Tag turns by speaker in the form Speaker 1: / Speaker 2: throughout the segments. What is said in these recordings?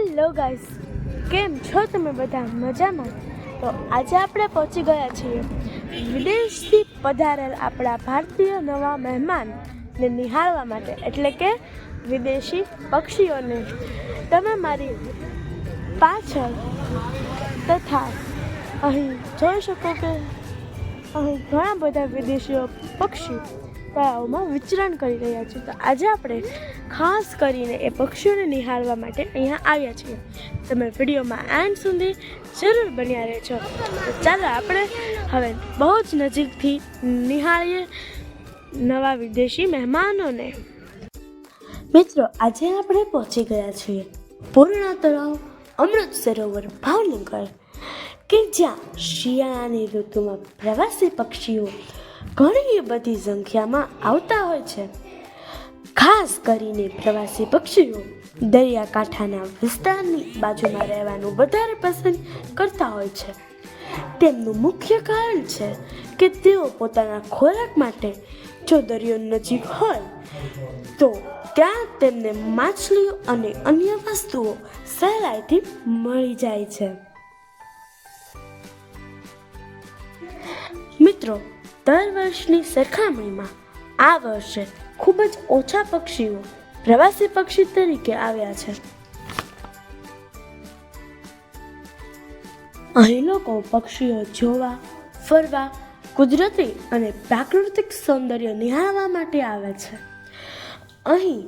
Speaker 1: Hello guys, કેમ છો તમે બધા? મજામાં? તો આજે આપણે પહોંચી ગયા છીએ વિદેશથી પધારેલ આપણા ભારતીય નવા મહેમાનને નિહાળવા માટે, એટલે કે વિદેશી પક્ષીઓને. તમે મારી પાછળ તથા અહીં જોઈ શકો કે અહીં ઘણા બધા વિદેશીઓ પક્ષી તળાવમાં વિચરણ કરી રહ્યા છે. તો આજે આપણે ખાસ કરીને એ પક્ષીઓને નિહાળવા માટે અહીંયા આવ્યા છીએ. તમે વિડીયોમાં એન્ડ સુધી જરૂર બન્યા રહેજો. તો ચાલો આપણે હવે બહુ જ નજીકથી નિહાળીએ નવા વિદેશી મહેમાનોને. મિત્રો, આજે આપણે પહોંચી ગયા છીએ પૂર્ણા તળાવ, અમૃત સરોવર, ભાવનગર, કે જ્યાં શિયાળાની ઋતુમાં પ્રવાસી પક્ષીઓ ઘણી બધી સંખ્યામાં આવતા હોય છે. ખાસ કરીને પ્રવાસી પક્ષીઓ દરિયાકાંઠાના વિસ્તારની બાજુમાં રહેવાનું વધારે પસંદ કરતા હોય છે. તેમનું મુખ્ય કારણ છે કે તેઓ પોતાના ખોરાક માટે જો દરિયો નજીક હોય તો ત્યાં તેમને માછલીઓ અને અન્ય વસ્તુઓ સહેલાઈથી મળી જાય છે. મિત્રો, દર વર્ષની સરખામણીમાં આ વર્ષે ખૂબ જ ઓછા પક્ષીઓ પ્રવાસી પક્ષી તરીકે આવ્યા છે. અહીં લોકો પક્ષીઓ જોવા, ફરવા, કુદરતી અને પ્રાકૃતિક સૌંદર્ય નિહાળવા માટે આવે છે. અહીં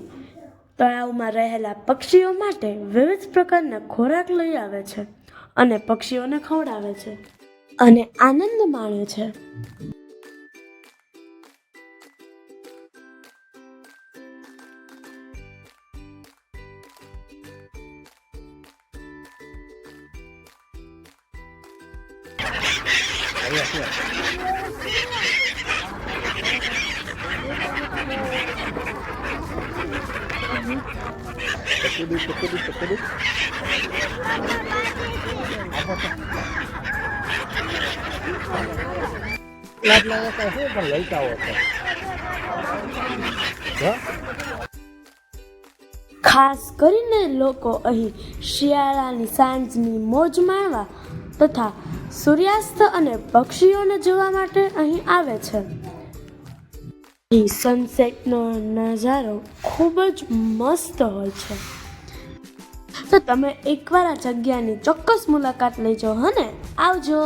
Speaker 1: તળાવમાં રહેલા પક્ષીઓ માટે વિવિધ પ્રકારના ખોરાક લઈ આવે છે અને પક્ષીઓને ખવડાવે છે અને આનંદ માણે છે. ખાસ કરીને લોકો અહીં શિયાળાની સાંજની મોજ માણવા તથા સૂર્યાસ્ત અને પક્ષીઓને જોવા માટે અહીં આવે છે. અહીં સનસેટનો નજારો ખૂબ જ મસ્ત હોય છે. તો તમે એકવાર આ જગ્યાની ચોક્કસ મુલાકાત લેજો. હને આવજો.